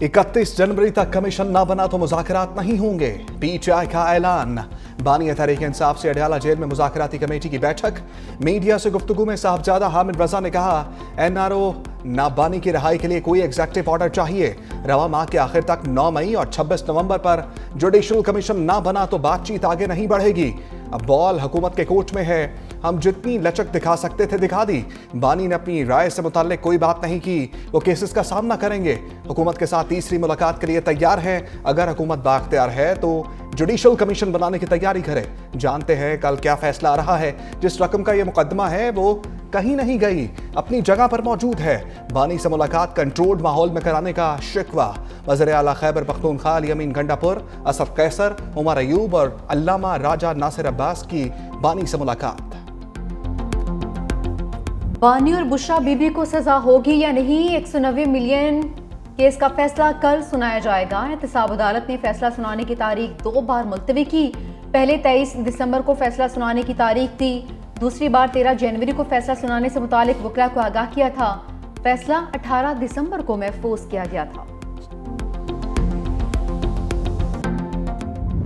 31 जनवरी तक कमीशन ना बना तो मुज़ाकरात नहीं होंगे, पीटीआई का ऐलान। बानी तहरीक इंसाफ से अडयाला जेल में मुज़ाकराती कमेटी की बैठक। मीडिया से गुफ्तगू में साहबजादा हामिद रजा ने कहा, एनआरओ नाबानी की रिहाई के लिए कोई एग्जेक्टिव ऑर्डर चाहिए। रवा माह के आखिर तक 9 मई और 26 नवंबर पर जुडिशल कमीशन ना बना तो बातचीत आगे नहीं बढ़ेगी। अब बॉल हुकूमत के कोर्ट में है, हम जितनी लचक दिखा सकते थे दिखा दी। बानी ने अपनी राय से मुताल्लिक कोई बात नहीं की, वो केसेस का सामना करेंगे। हुकूमत के साथ तीसरी मुलाकात के लिए तैयार हैं। अगर हुकूमत बाख्तियार है तो जुडिशल कमीशन बनाने की तैयारी करे। जानते हैं कल क्या फैसला आ रहा है। जिस रकम का ये मुकदमा है वो कहीं नहीं गई, अपनी जगह पर मौजूद है। बानी से मुलाकात कंट्रोल्ड माहौल में कराने का शिकवा। वज़ीर आला खैबर पख्तूनख्वा अली गंडापुर, असद कैसर, उमर अयूब और अल्लामा राजा नासिर अब्बास की बानी से मुलाकात। बानी और बुशरा बीबी को सजा होगी या नहीं, 190 मिलियन केस का फैसला कल सुनाया जाएगा। एहतसाब अदालत ने फैसला सुनाने की तारीख 2 बार मुलतवी की। पहले 23 दिसंबर को फैसला सुनाने की तारीख थी, दूसरी बार 13 जनवरी को फैसला सुनाने से मुतालिक वकला को आगाह किया था। फैसला 18 दिसंबर को महफूज किया गया था।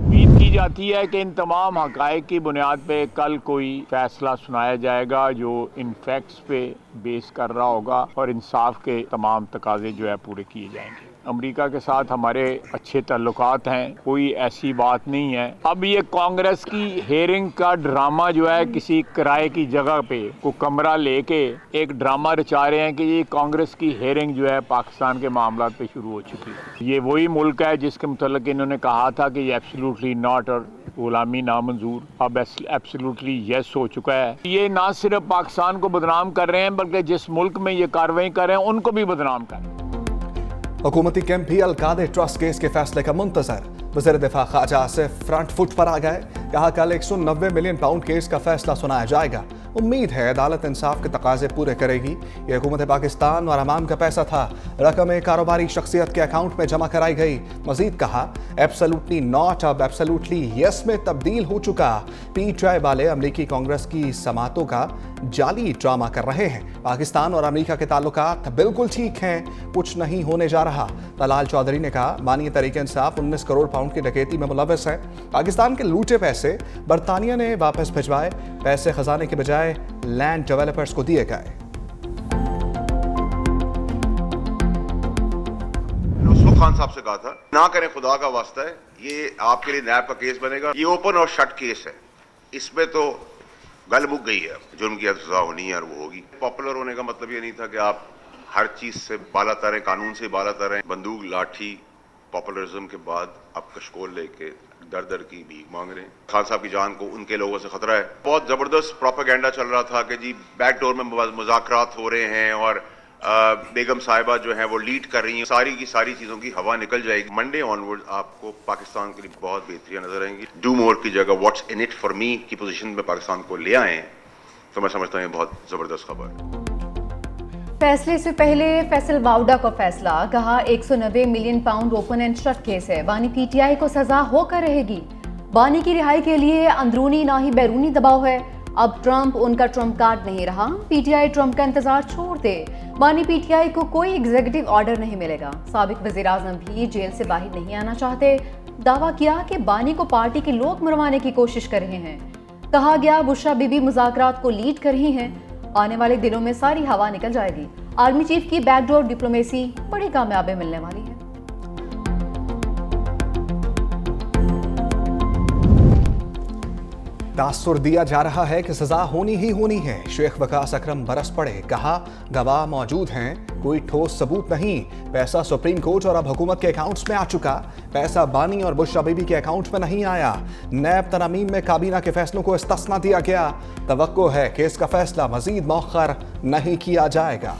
उम्मीद की जाती है कि इन तमाम हक़ाइक़ की बुनियाद पे कल कोई फैसला सुनाया जाएगा जो इन फैक्ट्स पे बेस कर रहा होगा और इंसाफ के तमाम तकाजे जो है पूरे किए जाएंगे। अमेरिका के साथ हमारे अच्छे ताल्लुकात हैं, कोई ऐसी बात नहीं है। अब ये कांग्रेस की हेयरिंग का ड्रामा जो है, किसी किराए की जगह पे को कमरा लेके एक ड्रामा रचा रहे हैं कि ये कांग्रेस की हेयरिंग जो है पाकिस्तान के मामलात पे शुरू हो चुकी है। ये वही मुल्क है जिसके मुतल्लिक इन्होंने कहा था कि ये एब्सोल्युटली नॉट और गुलामी नामंजूर, अब एब्सोल्युटली यस हो चुका है। ये ना सिर्फ पाकिस्तान को बदनाम कर रहे हैं बल्कि जिस मुल्क में ये कार्रवाई कर रहे हैं उनको भी बदनाम कर रहे हैं। हुकूमती कैंप भी अलकादे ट्रस्ट केस के फैसले का मुंतजर। वज़ीर दिफा ख्वाजा आसिफ फ्रंट फुट पर आ गए। कहा कल 190 मिलियन पाउंड केस का फैसला सुनाया जाएगा। उम्मीद है अदालत इंसाफ के तकाजे पूरे करेगी। ये हुकूमत पाकिस्तान और अवाम का पैसा था, रकम एक कारोबारी शख्सियत के अकाउंट में जमा कराई गई। मजीद कहा, एब्सोल्युटली नॉट अब एब्सोल्युटली यस में तब्दील हो चुका। पीटीआई वाले अमरीकी कांग्रेस की समातों का जाली ड्रामा कर रहे हैं। पाकिस्तान और अमेरिका के ताल्लुकात बिल्कुल ठीक हैं, कुछ नहीं होने जा रहा। तलाल चौधरी ने कहा, बानी तहरीक इंसाफ 19 करोड़ पाउंड की डकैती में मुलव्वस है। पाकिस्तान के लूटे पैसे बरतानिया ने वापस भिजवाए। पैसे खजाने के बजाय लैंड डेवलपर्स को दिए गए। खान साहब से कहा था ना करें, खुदा का वास्ता है, ये आपके लिए नैब का केस बनेगा। ये ओपन और शट केस है, इसमें तो गल मुक गई है। जुर्म की सजा होनी है और वो होगी। पॉपुलर होने का मतलब ये नहीं था कि आप हर चीज से बाला तरें, कानून से बाला तरें। बंदूक लाठी पॉपुलरिज्म के बाद अब कशकोल लेके दर दर की भीख मांग रहे हैं। खान साहब की जान को उनके लोगों से खतरा है। बहुत जबरदस्त प्रोपेगेंडा चल रहा था कि जी बैकडोर में मुज़ाकरात हो रहे हैं और बेगम साहिबा जो है वो लीड कर रही हैं। सारी की सारी चीजों की हवा निकल जाएगी। मंडे ऑनवर्ड आपको पाकिस्तान के लिए बहुत बेहतरीन नजर आएंगी। डू मोर की जगह what's in it for me की पोजीशन में पाकिस्तान को ले आए हैं, तो मैं समझता हूँ ये बहुत जबरदस्त खबर। फैसले से पहले फैसल वाउडा का फैसला। कहा 190 million pound open and shut case है, बानी पीटीआई को सजा होकर रहेगी। बानी की रिहाई के लिए अंदरूनी ना ही बैरूनी दबाव है। अब ट्रंप उनका ट्रंप कार्ड नहीं रहा। पीटीआई ट्रंप का इंतजार छोड़ दे। बानी पीटीआई को कोई एग्जीक्यूटिव ऑर्डर नहीं मिलेगा। साबिक वजीर आजम भी जेल से बाहर नहीं आना चाहते। दावा किया कि बानी को पार्टी के लोग मरवाने की कोशिश कर रहे हैं। कहा गया, बुशरा बीबी मुज़ाकरात को लीड कर रही हैं। आने वाले दिनों में सारी हवा निकल जाएगी। आर्मी चीफ की बैकडोर डिप्लोमेसी बड़ी कामयाबी मिलने वाली है। तासुर दिया जा रहा है कि सजा होनी ही होनी है। शेख वकास अकरम बरस पड़े। कहा, गवाह मौजूद हैं, कोई ठोस सबूत नहीं। पैसा सुप्रीम कोर्ट और अब हुकूमत के अकाउंट्स में आ चुका। पैसा बानी और बुशरा बीबी के अकाउंट में नहीं आया। नैब तरमीम में काबीना के फैसलों को इस्तिस्ना दिया गया। तवक्को है केस का फैसला मजीद मौखर नहीं किया जाएगा।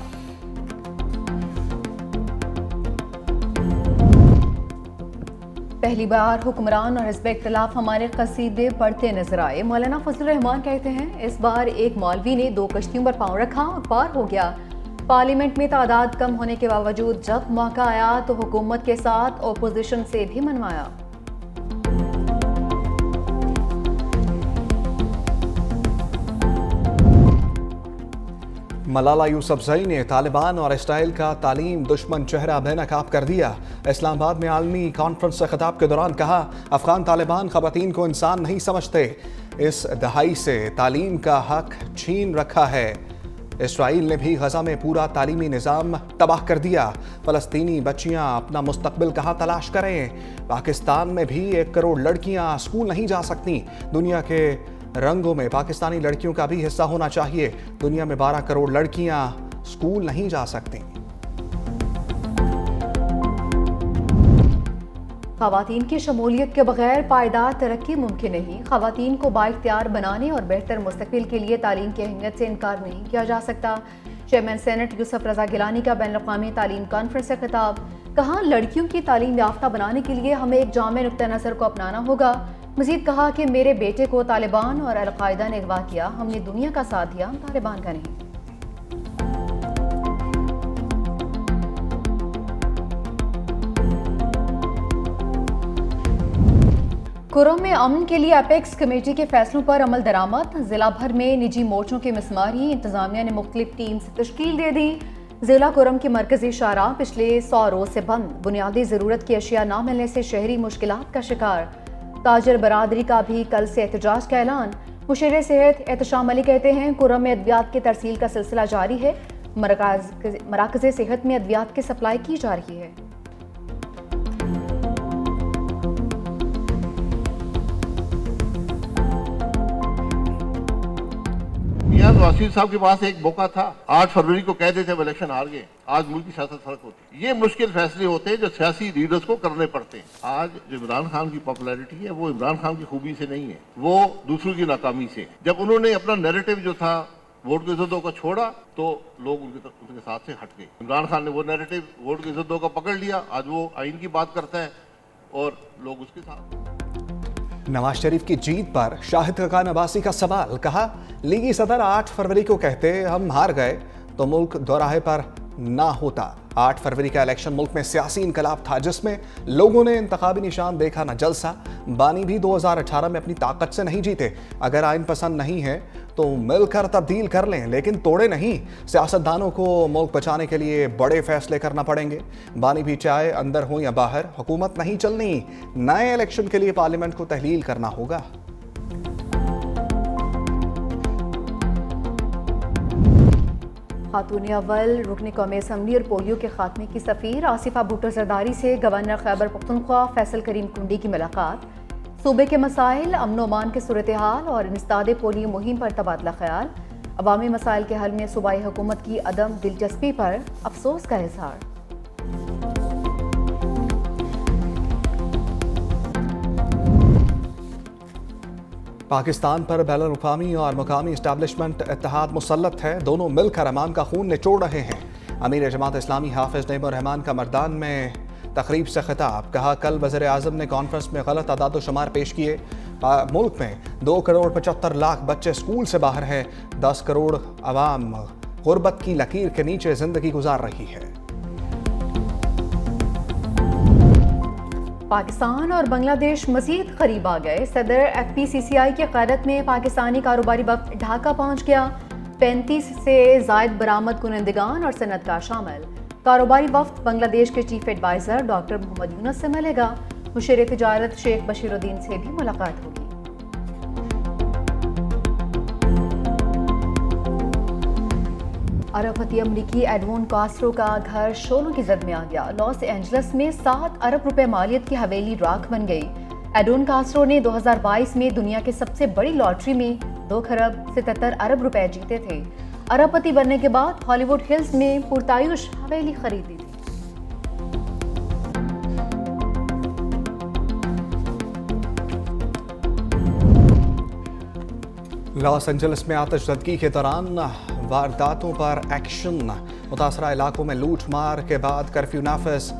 पहली बार हुक्मरान और हिज़्ब इख्तिलाफ हमारे कसीदे पढ़ते नजर आए। मौलाना फजलुर रहमान कहते हैं, इस बार एक मौलवी ने 2 कश्तियों पर पांव रखा और पार हो गया। पार्लियामेंट में तादाद कम होने के बावजूद जब मौका आया तो हुकूमत के साथ ओपोजिशन से भी मनवाया। मलाला यूसुफजई ने तालिबान और इसराइल का तालीम दुश्मन चेहरा बेनकाब कर दिया। इस्लामाबाद में आलमी कॉन्फ्रेंस से खिताब के दौरान कहा, अफगान तालिबान खवातीन को इंसान नहीं समझते, इस दहाई से तालीम का हक छीन रखा है। इसराइल ने भी गजा में पूरा तालीमी निज़ाम तबाह कर दिया। फ़लस्तीनी बच्चियां अपना मुस्तकबिल कहाँ तलाश करें। पाकिस्तान में भी 1 करोड़ लड़कियां स्कूल नहीं जा सकती। दुनिया के रंगों में पाकिस्तानी लड़कियों का भी हिस्सा होना चाहिए। दुनिया में 12 करोड़ लड़कियां स्कूल नहीं जा सकती। ख़वातीन की शमूलियत के बगैर पायदार तरक्की मुमकिन नहीं। ख़वातीन को बाइख्तियार बनाने और बेहतर मुस्तकबिल के लिए तालीम की अहमियत से इनकार नहीं किया जा सकता। चेयरमैन सेनेट यूसुफ रज़ा गिलानी का बैनुल-अक़वामी तालीम कॉन्फ्रेंस से खिताब। कहा, लड़कियों की तालीम याफ्ता बनाने के लिए हमें एक जामे नुक्ता नज़र को अपनाना होगा। मज़ीद कहा कि मेरे बेटे को तालिबान और अल-कायदा ने अगवा किया, हमने दुनिया का साथ दिया, हम तालिबान का नहीं। कुरम में अमन के लिए अपेक्स कमेटी के फैसलों पर अमल दरामद। जिला भर में निजी मोर्चों की मिसमारी, इंतजामिया ने मुख्तलिफ टीम्स तश्कील दे दी। जिला कुरम की मरकजी शाहराह पिछले 100 रोज से बंद। बुनियादी जरूरत की अशिया न मिलने से शहरी मुश्किलात का शिकार। ताजर बरादरी का भी कल से एहतजाज का ऐलान। मुशीर सेहत एहतशाम अली कहते हैं, कुरम में अद्वियात की तरसील का सिलसिला जारी है। मराकज़ सेहत में अद्वियात की सप्लाई की जा रही है। वसीर साहब के पास एक मौका था, 8 फरवरी को कहते थे वो इलेक्शन हार गए। आज मुल्क की सियासत फर्क होती है। ये मुश्किल फैसले होते हैं जो सियासी लीडर्स को करने पड़ते हैं। आज जो इमरान खान की पॉपुलैरिटी है वो इमरान खान की खूबी से नहीं है, वो दूसरों की नाकामी से। जब उन्होंने अपना नैरेटिव जो था वोट की इज्जतों का छोड़ा तो लोग उनके साथ से हट गए। इमरान खान ने वो नैरेटिव वोट की इज्जतों का पकड़ लिया, आज वो आइन की बात करता है और लोग उसके साथ। नवाज शरीफ की जीत पर शाहिद खान अब्बासी का सवाल। कहा, लीगी सदर 8 फरवरी को कहते हम हार गए तो मुल्क दोराहे पर ना होता। 8 फरवरी का इलेक्शन मुल्क में सियासी इनकलाब था जिसमें लोगों ने इंतखाबी निशान देखा न जलसा। बानी भी 2018 में अपनी ताकत से नहीं जीते। अगर आइन पसंद नहीं है तो मिलकर तब्दील कर लें, लेकिन तोड़े नहीं। सियासतदानों को मुल्क बचाने के लिए बड़े फैसले करना पड़ेंगे। बानी भी चाहे अंदर हो या बाहर, हुकूमत नहीं चलनी। नए इलेक्शन के लिए पार्लियामेंट को तहलील करना होगा। खातून अव्वल रुकन कौमी असम्बली और पोलियो के खात्मे की सफ़ीर आसिफा भुट्टो जरदारी से गवर्नर खैबर पख्तूनख्वा फैसल करीम कुंडी की मुलाकात। सूबे के मसाइल, अमन अमान के सूरत हाल और इंसदाद पोलियो मुहिम पर तबादला ख्याल। अवामी मसाइल के हल में सूबाई हुकूमत की अदम दिलचस्पी पर अफसोस का इजहार। पाकिस्तान पर बैनुल-अक़वामी और मुकामी इस्टेब्लिशमेंट इत्तेहाद मुसल्लत है। दोनों मिलकर अमान का खून निचोड़ रहे हैं। अमीर जमात इस्लामी हाफिज नईमुर रहमान का मर्दान में तकरीब से खिताब। कहा, कल वज़ीर आज़म ने कॉन्फ्रेंस में गलत आदाद शुमार पेश किए। मुल्क में 2 करोड़ 75 लाख बच्चे स्कूल से बाहर हैं। 10 करोड़ अवाम गुर्बत की लकीर के नीचे जिंदगी गुजार रही है। पाकिस्तान और बांग्लादेश मजीद करीब आ गए। सदर FPCCI की क़यादत में पाकिस्तानी कारोबारी वफ़द ढाका पहुँच गया। 35 से ज़ायद बरामद कुनंदगान और सनतकार शामिल। कारोबारी वफ़द बांग्लादेश के chief adviser doctor Mohammad Yunus से मिलेगा। मुशीर तिजारत शेख बशीरुद्दीन से भी मुलाकात होगी। अरबपति अमरीकी एडवन कास्ट्रो का घर शोरों की जद में आ गया। लॉस एंजल्स में 7 अरब रुपए मालियत की हवेली राख बन गई। एडवन कास्ट्रो ने 2022 में दुनिया के सबसे बड़ी लॉटरी में 2 खरब 77 अरब रुपए जीते थे। अरबपति बनने के बाद हॉलीवुड हिल्स में पुरतायुश हवेली खरीदी थी। लॉस एंजल्स में आतिशज़दगी के दौरान वारदातों पर एक्शन। मुतासरा इलाकों में लूट मार के बाद कर्फ्यू नाफिज।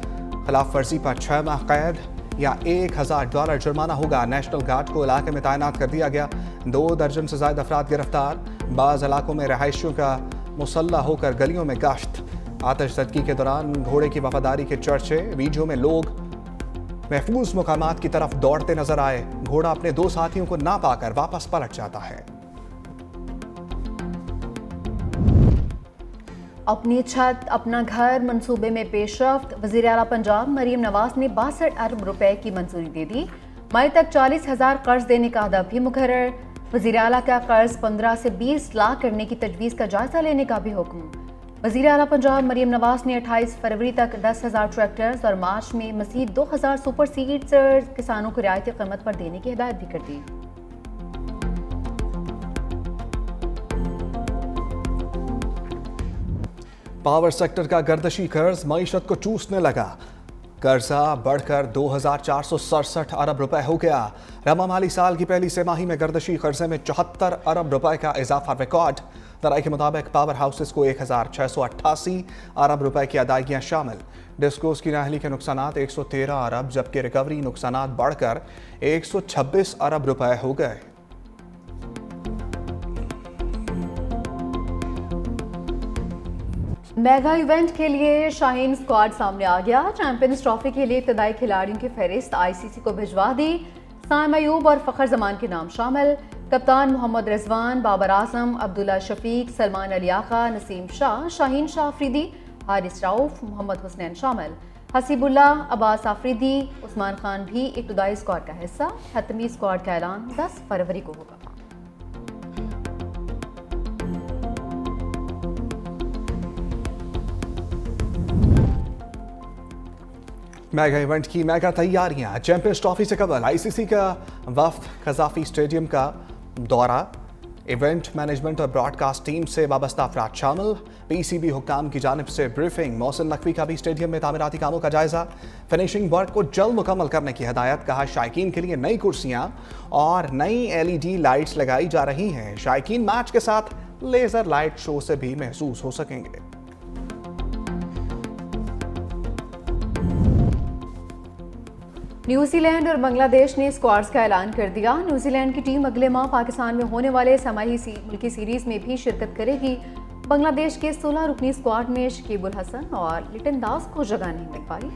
खिलाफ वर्जी पर 6 माह कैद या $1000 जुर्माना होगा। नेशनल गार्ड को इलाके में तैनात कर दिया गया। 2 दर्जन से ज़ायद अफराद गिरफ्तार। बाज़ इलाकों में रहायशियों का मुसल्लह होकर गलियों में गश्त। आतिशज़दगी के दौरान घोड़े की वफादारी के चर्चे। वीडियो में लोग महफूज मुकामात की तरफ दौड़ते नजर आए। घोड़ा अपने 2 साथियों को ना पाकर वापस पलट जाता है। अपनी छत अपना घर मंसूबे में पेशरफ्त। वज़ीर आला पंजाब मरीम नवाज ने 62 अरब रुपए की मंजूरी दे दी। मई तक 40,000 कर्ज देने का अहद भी मुकर्रर। वज़ीर आला का कर्ज 15 से 20 लाख करने की तजवीज़ का जायजा लेने का भी हुक्म। वज़ीर आला पंजाब मरीम नवाज ने 28 फरवरी तक 10,000 ट्रैक्टर्स और मार्च में मज़ीद 2,000 सुपर सीडर्स किसानों को रियायती कीमत पर देने की हिदायत भी कर दी। पावर सेक्टर का गर्दशी कर्ज मईशत को चूसने लगा। कर्जा बढ़कर 2,467 अरब रुपए हो गया। रमा माली साल की पहली तिमाही में गर्दशी कर्जे में 74 अरब रुपए का इजाफा रिकॉर्ड। दराई के मुताबिक पावर हाउसेस को 1,688 अरब रुपए की अदायगियां शामिल। डिस्कोस की नाहली के नुकसानात 113 अरब जबकि रिकवरी नुकसानात बढ़कर 126 अरब रुपए हो गए। मेगा इवेंट के लिए शाहीन स्क्वाड सामने आ गया। चैंपियंस ट्रॉफी के लिए इब्तदाई खिलाड़ियों की फहरिस्त आईसीसी को भिजवा दी। साइम अयूब और फ़खर जमान के नाम शामिल। कप्तान मोहम्मद रिजवान, बाबर आजम, अब्दुल्ला शफीक, सलमान अली आका, नसीम शाह, शाहीन शाह अफरीदी, हारिस राउफ, मोहम्मद हुसनैन शामिल। हसीबुल्ला, अब्बास आफरीदी, उस्मान खान भी इब्तदाई स्क्वाड का हिस्सा। हतमी स्क्वाड का ऐलान 10 फरवरी को होगा। मेगा इवेंट की मेगा तैयारियां। चैंपियंस ट्रॉफी से कबल आईसीसी का वफ्द कजाफी स्टेडियम का दौरा। इवेंट मैनेजमेंट और ब्रॉडकास्ट टीम से वाबस्ता अफराद शामिल। पीसीबी हुक्काम की जानिब से ब्रीफिंग। मोहसिन नकवी का भी स्टेडियम में तामीराती कामों का जायजा। फिनिशिंग वर्क को जल्द मुकम्मल करने की हिदायत। कहा शायकीन के लिए नई कुर्सियां और नई एलईडी लाइट्स लगाई जा रही हैं। शायकीन मैच के साथ लेजर लाइट शो से भी महसूस हो सकेंगे। न्यूजीलैंड और बांग्लादेश ने स्क्वाड्स का ऐलान कर दिया। न्यूजीलैंड की टीम अगले माह पाकिस्तान में होने वाले समाई मुल्की सीरीज में भी शिरकत करेगी। बांग्लादेश के 16 रुकनी स्क्वाड में शकीबुल हसन और लिटन दास को जगह नहीं मिल पाई।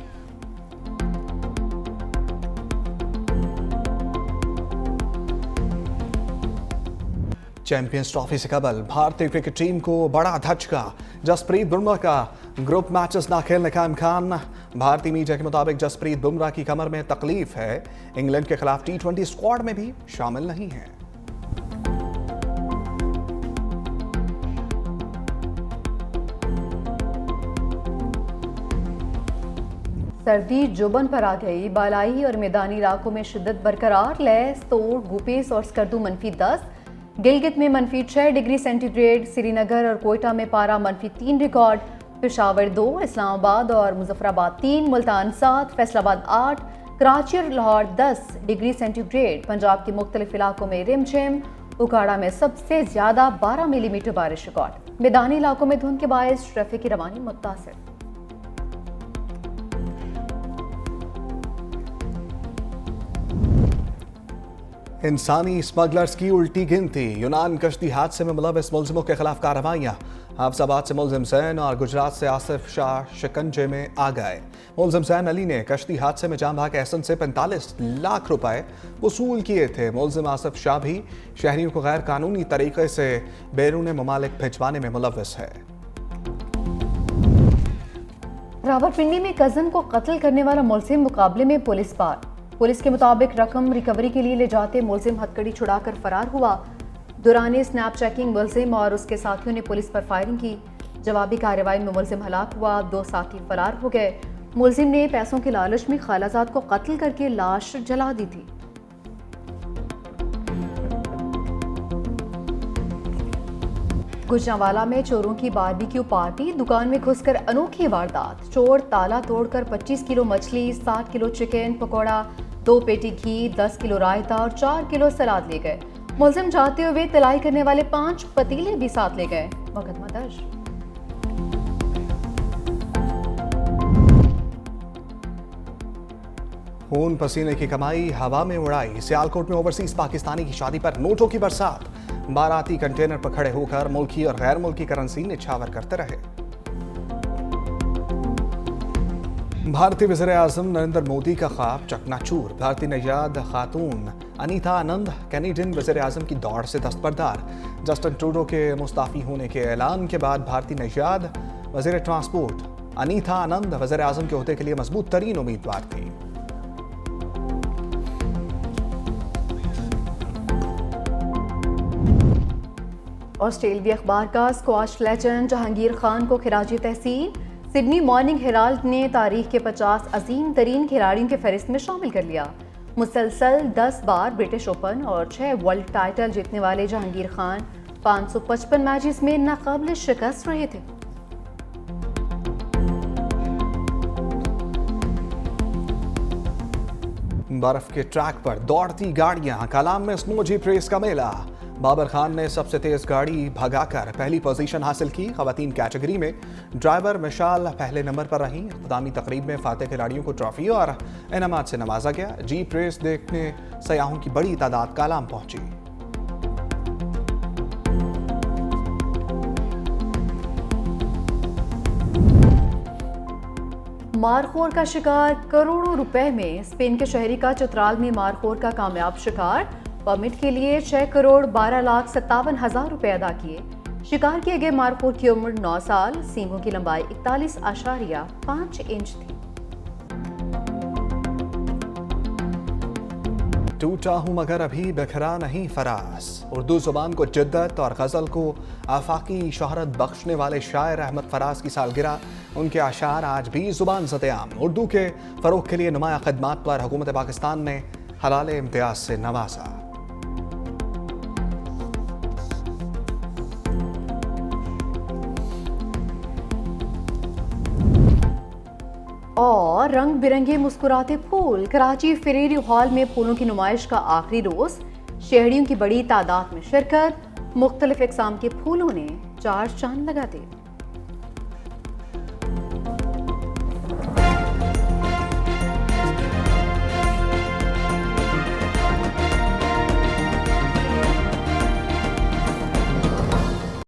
चैंपियंस ट्रॉफी से कबल भारतीय क्रिकेट टीम को बड़ा धचका। जसप्रीत बुमराह का ग्रुप मैचेस ना खेलने का इम्कान। भारतीय मीडिया के मुताबिक जसप्रीत बुमराह की कमर में तकलीफ है। इंग्लैंड के खिलाफ T20 स्क्वाड में भी शामिल नहीं है। सर्दी जुबन पर आ गई। बालाई और मैदानी इलाकों में शिद्दत बरकरार। लेस, तोड़, गुपेस और स्कर्दू -10। गिलगित में -6 डिग्री सेंटीग्रेड। श्रीनगर और कोयटा में पारा -3 रिकॉर्ड। पेशावर 2, इस्लामाबाद और मुजफ्फराबाद 3, मुल्तान 7, फैसलाबाद 8, कराची और लाहौर 10 डिग्री सेंटीग्रेड। पंजाब के मुख्तलिफ इलाकों में रिमझिम। उकाड़ा में सबसे ज्यादा 12 मिलीमीटर बारिश रिकॉर्ड। मैदानी इलाकों में धुंध के बायस ट्रैफिक की रवानी मुतासिर। इंसानी स्मगलर्स की उल्टी गिनती। यूनान कश्ती हादसे में मुलविस मुलजिमों के खिलाफ कार्रवाइयां। हाफसाबाद से मुलजिम जैन और गुजरात से आसिफ शाह शिकंजे में आ गए। मुलजिम जैन अली ने कश्ती हादसे में जान भाग एहसन से 45 लाख रुपए वसूल किए थे। मुलजिम आसिफ शाह भी शहरियों को गैर कानूनी तरीके से बैरून ममालिक भिजवाने में मुलविस है। रावलपिंडी में कजन को कत्ल करने वाला मुलजिम मुकाबले में पुलिस पार। पुलिस के मुताबिक रकम रिकवरी के लिए ले जाते मुलजिम हथकड़ी छुड़ाकर फरार हुआ। दौरान स्नैप चेकिंग मुलजिम और उसके साथियों ने पुलिस पर फायरिंग की। जवाबी कार्रवाई में मुलजिम हलाक हुआ। 2 साथी फरार हो गए। मुलजिम ने पैसों के लालच में खालाजाद को कत्ल करके लाश जला दी थी। गुजरांवाला में चोरों की बारबेक्यू पार्टी। दुकान में घुसकर अनोखी वारदात। चोर ताला तोड़कर 25 किलो मछली, 60 किलो चिकन पकौड़ा, 2 पेटी घी, 10 किलो रायता और 4 किलो सलाद ले गए। मुलजिम जाते हुए तलाई करने वाले 5 पतीले भी साथ ले गए। मुकदमा दर्ज। खून पसीने की कमाई हवा में उड़ाई। सियालकोट में ओवरसीज पाकिस्तानी की शादी पर नोटों की बरसात। बाराती कंटेनर पर खड़े होकर मुल्की और गैर मुल्की करेंसी निछावर करते रहे। भारतीय वज़ीर आज़म नरेंद्र मोदी का ख्वाब चकनाचूर। भारतीय नजाद खातून अनीता आनंद कैनेडियन वज़ीर आज़म की दौड़ से दस्तबरदार। जस्टिन ट्रूडो के मुस्ताफ़ी होने के ऐलान के बाद भारतीय नजाद वज़ीर ट्रांसपोर्ट अनीता आनंद वज़ीर आज़म के ओहदे के लिए मजबूत तरीन उम्मीदवार थी। ऑस्ट्रेलिया अखबार का स्क्वाश लेजेंड जहांगीर खान को खिराजी तहसीन। सिडनी मॉर्निंग हेराल्ड ने तारीख के 50 अजीम तरीन खिलाड़ियों के फहरिस्त में शामिल कर लिया। मुसलसल 10 बार ब्रिटिश ओपन और 6 वर्ल्ड टाइटल जीतने वाले जहांगीर खान 555 मैचेस में नाकाबिल शिकस्त रहे थे। बर्फ के ट्रैक पर दौड़ती गाड़ियां, कलाम में स्नो जीप रेस का मेला। बाबर खान ने सबसे तेज गाड़ी भगाकर पहली पोजीशन हासिल की। खवातीन कैटेगरी में ड्राइवर मिशाल पहले नंबर पर रहीं। इख्तितामी तकरीब में फातेह खिलाड़ियों को ट्रॉफी और इनामात से नवाजा गया। जीप रेस देखने सयाहों की बड़ी तादाद कलाम पहुंची। मारखोर का शिकार, करोड़ों रुपए में स्पेन के शहरी का चित्राल में मारखोर का कामयाब शिकार। परमिट के लिए 6 करोड़ 12,57,000 रुपए अदा किए। शिकार किए गए मारखोर की उम्र 9 साल, सींगों की लंबाई 41.5 इंच थी। टूटा हूं मगर अभी बिखरा नहीं फराज। उर्दू जुबान को जिद्दत और गज़ल को आफाकी शोहरत बख्शने वाले शायर अहमद फराज की सालगिरह। उनके आशार आज भी जुबान ज़द-ए-आम। उर्दू के फ़रोग़ के लिए नुमाया ख़िदमात पर हुकूमत पाकिस्तान ने हलाले इम्तियाज़ से नवाजा। और रंग बिरंगे मुस्कुराते फूल। कराची फेरेरी हॉल में फूलों की नुमाइश का आखिरी रोज। शहरियों की बड़ी तादाद में शिरकत। मुख्तलिफ इक़साम के फूलों ने चार चांद लगा दिए।